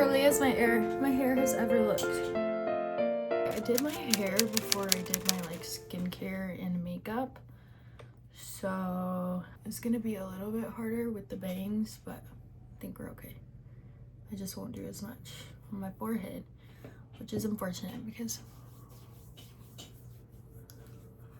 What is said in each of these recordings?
curly as my hair has ever looked. I did my hair before I did my like skincare and makeup, so it's gonna be a little bit harder with the bangs, but I think we're okay. I just won't do as much on my forehead, which is unfortunate because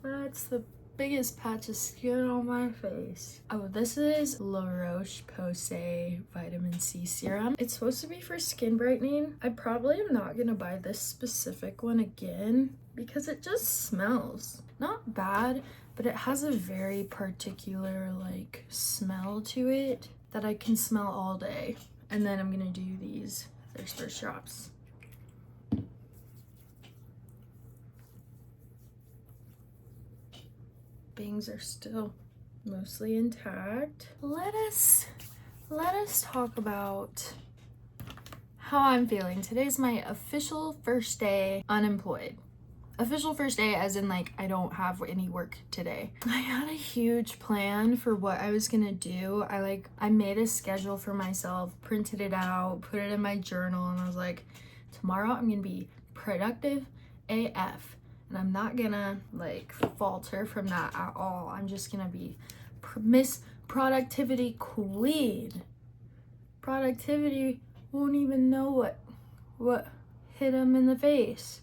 that's the biggest patch of skin on my face. Oh, this is La Roche-Posay vitamin C serum. It's supposed to be for skin brightening. I probably am not gonna buy this specific one again because it just smells not bad, but it has a very particular like smell to it that I can smell all day. And then I'm gonna do these thirst drops. Bangs are still mostly intact. Let us talk about how I'm feeling. Today's my official first day unemployed. Official first day as in like I don't have any work today. I had a huge plan for what I was gonna do. I made a schedule for myself, printed it out, put it in my journal, and I was like, tomorrow I'm gonna be productive AF. And I'm not gonna like falter from that at all. I'm just gonna be Miss Productivity Queen. Productivity won't even know what hit him in the face.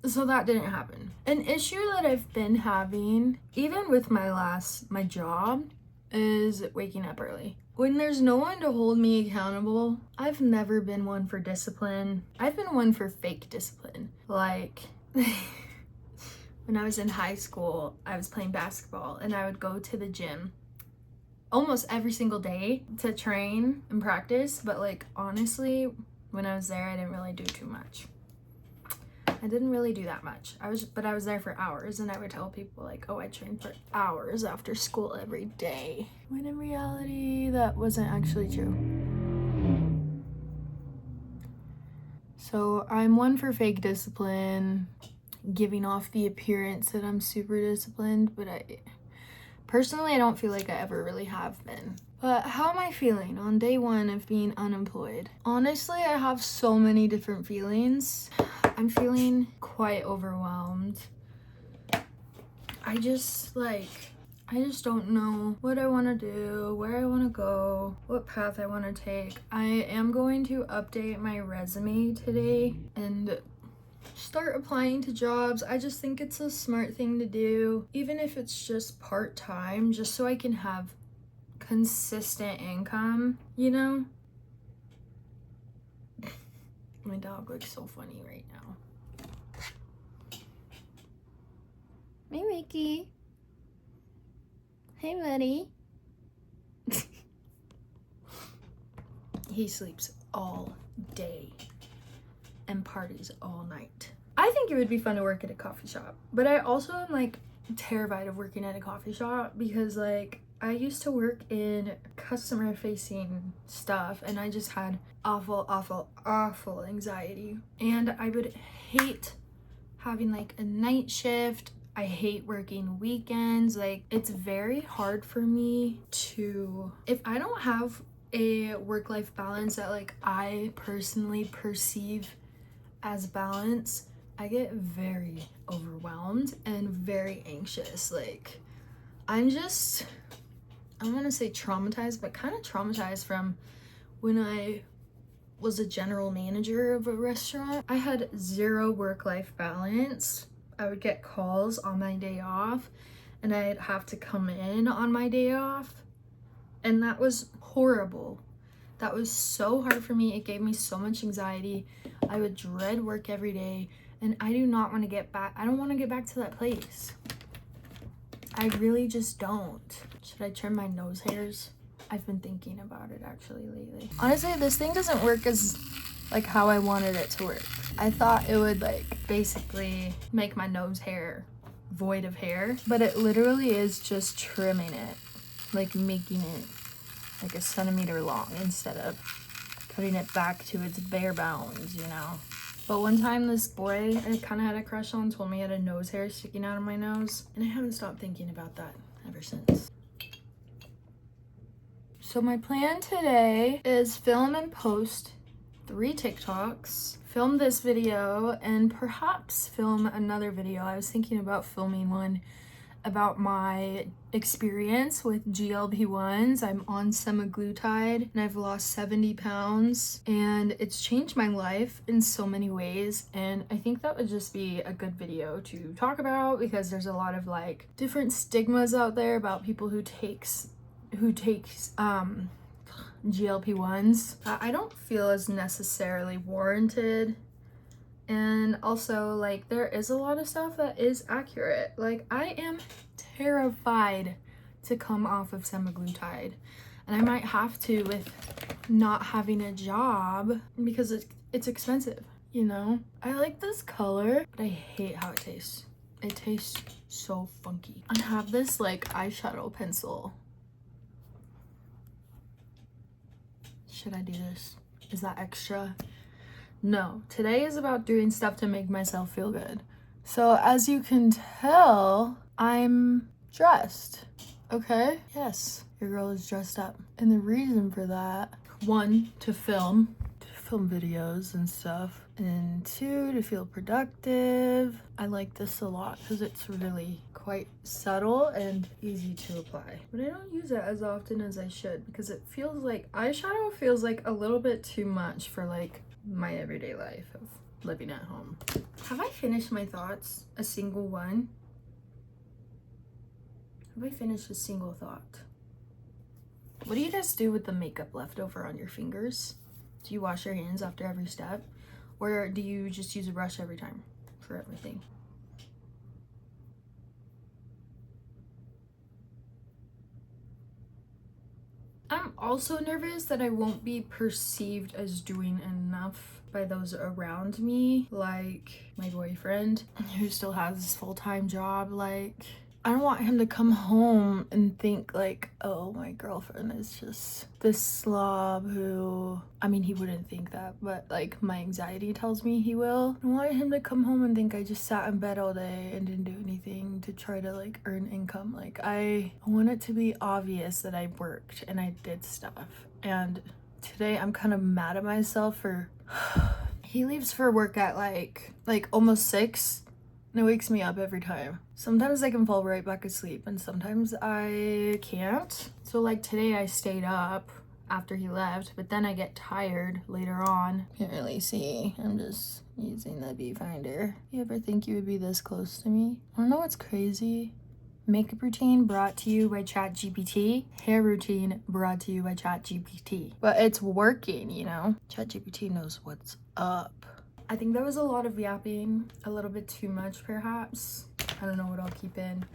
So that didn't happen. An issue that I've been having, even with my job, is waking up early. When there's no one to hold me accountable, I've never been one for discipline. I've been one for fake discipline. Like, when I was in high school, I was playing basketball and I would go to the gym almost every single day to train and practice. But like, honestly, when I was there, I didn't really do too much. I didn't really do that much. I was there for hours, and I would tell people like, oh, I trained for hours after school every day. When in reality, that wasn't actually true. So I'm one for fake discipline, giving off the appearance that I'm super disciplined, but personally, I don't feel like I ever really have been. But how am I feeling on day one of being unemployed? Honestly, I have so many different feelings. I'm feeling quite overwhelmed. I just don't know what I want to do, where I want to go, what path I want to take. I am going to update my resume today and start applying to jobs. I just think it's a smart thing to do, even if it's just part-time, just so I can have consistent income, you know? My dog looks so funny right now. Hey, Mickey. Hey, buddy. He sleeps all day and parties all night. I think it would be fun to work at a coffee shop, but I also am like terrified of working at a coffee shop because like I used to work in customer facing stuff and I just had awful anxiety, and I would hate having like a night shift. I hate working weekends. Like, it's very hard for me to, if I don't have a work-life balance that like I personally perceive as balance, I get very overwhelmed and very anxious. Like, I want to say traumatized, but kind of traumatized from when I was a general manager of a restaurant. I had zero work-life balance. I would get calls on my day off and I'd have to come in on my day off. And that was horrible. That was so hard for me. It gave me so much anxiety. I would dread work every day, and I do not want to get back. I don't want to get back to that place. I really just don't. Should I trim my nose hairs? I've been thinking about it actually lately. Honestly, this thing doesn't work as like how I wanted it to work. I thought it would like basically make my nose hair void of hair, but it literally is just trimming it, like making it like a centimeter long instead of putting it back to its bare bones, you know? But one time this boy I kind of had a crush on told me I had a nose hair sticking out of my nose, and I haven't stopped thinking about that ever since. So my plan today is film and post 3 TikToks, film this video, and perhaps film another video. I was thinking about filming one about my experience with GLP-1s. I'm on semaglutide and I've lost 70 pounds and it's changed my life in so many ways, and I think that would just be a good video to talk about because there's a lot of like different stigmas out there about people who takes GLP-1s. I don't feel as necessarily warranted. And also, like, there is a lot of stuff that is accurate. Like, I am terrified to come off of semaglutide. And I might have to with not having a job because it's expensive, you know? I like this color, but I hate how it tastes. It tastes so funky. I have this, like, eyeshadow pencil. Should I do this? Is that extra? No, today is about doing stuff to make myself feel good. So as you can tell, I'm dressed, okay? Yes, your girl is dressed up. And the reason for that, 1, to film videos and stuff, and 2, to feel productive. I like this a lot because it's really quite subtle and easy to apply, but I don't use it as often as I should because it feels like eyeshadow feels like a little bit too much for like my everyday life of living at home. Have I finished my thoughts? A single one? Have I finished a single thought? What do you guys do with the makeup left over on your fingers? Do you wash your hands after every step? Or do you just use a brush every time for everything? I'm also nervous that I won't be perceived as doing enough by those around me, like my boyfriend who still has his full-time job. Like, I don't want him to come home and think like, oh, my girlfriend is just this slob who, I mean, he wouldn't think that, but like my anxiety tells me he will. I want him to come home and think I just sat in bed all day and didn't do anything to try to like earn income. Like, I want it to be obvious that I worked and I did stuff. And today I'm kind of mad at myself for he leaves for work at like almost 6. And it wakes me up every time. Sometimes I can fall right back asleep and sometimes I can't. So like today I stayed up after he left, but then I get tired later on. Can't really see. I'm just using the viewfinder. You ever think you would be this close to me? I don't know what's crazy. Makeup routine brought to you by ChatGPT. Hair routine brought to you by ChatGPT. But it's working, you know? ChatGPT knows what's up. I think there was a lot of yapping, a little bit too much perhaps. I don't know what I'll keep in.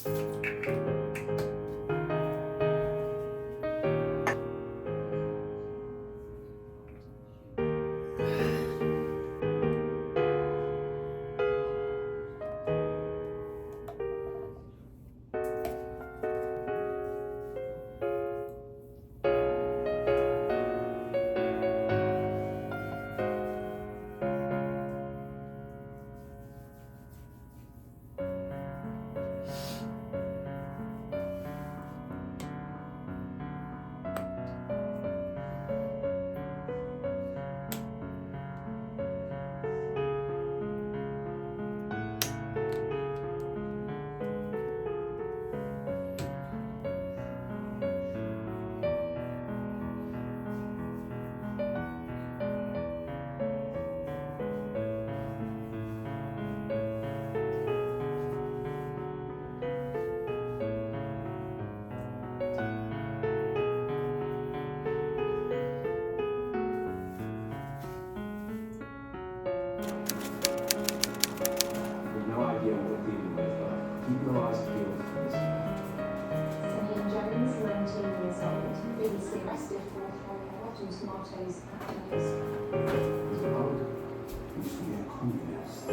No idea what we're dealing with, but keep your eyes peeled for this man. Sahin Jones, 19 years old, previously arrested for throwing rotten tomatoes at police. He's a rogue. He used to be a communist.